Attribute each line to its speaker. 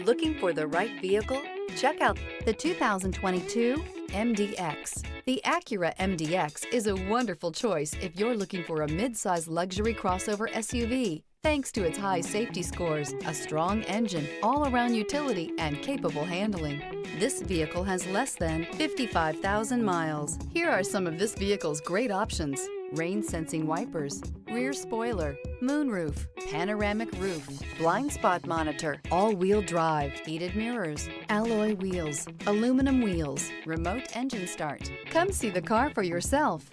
Speaker 1: Looking for the right vehicle? Check out the 2022 MDX. The Acura MDX is a wonderful choice if you're looking for a mid-size luxury crossover SUV. Thanks to its high safety scores, a strong engine, all-around utility, and capable handling, this vehicle has less than 55,000 miles. Here are some of this vehicle's great options: rain-sensing wipers, rear spoiler, moonroof, panoramic roof, blind spot monitor, all-wheel drive, heated mirrors, alloy wheels, aluminum wheels, remote engine start. Come see the car for yourself.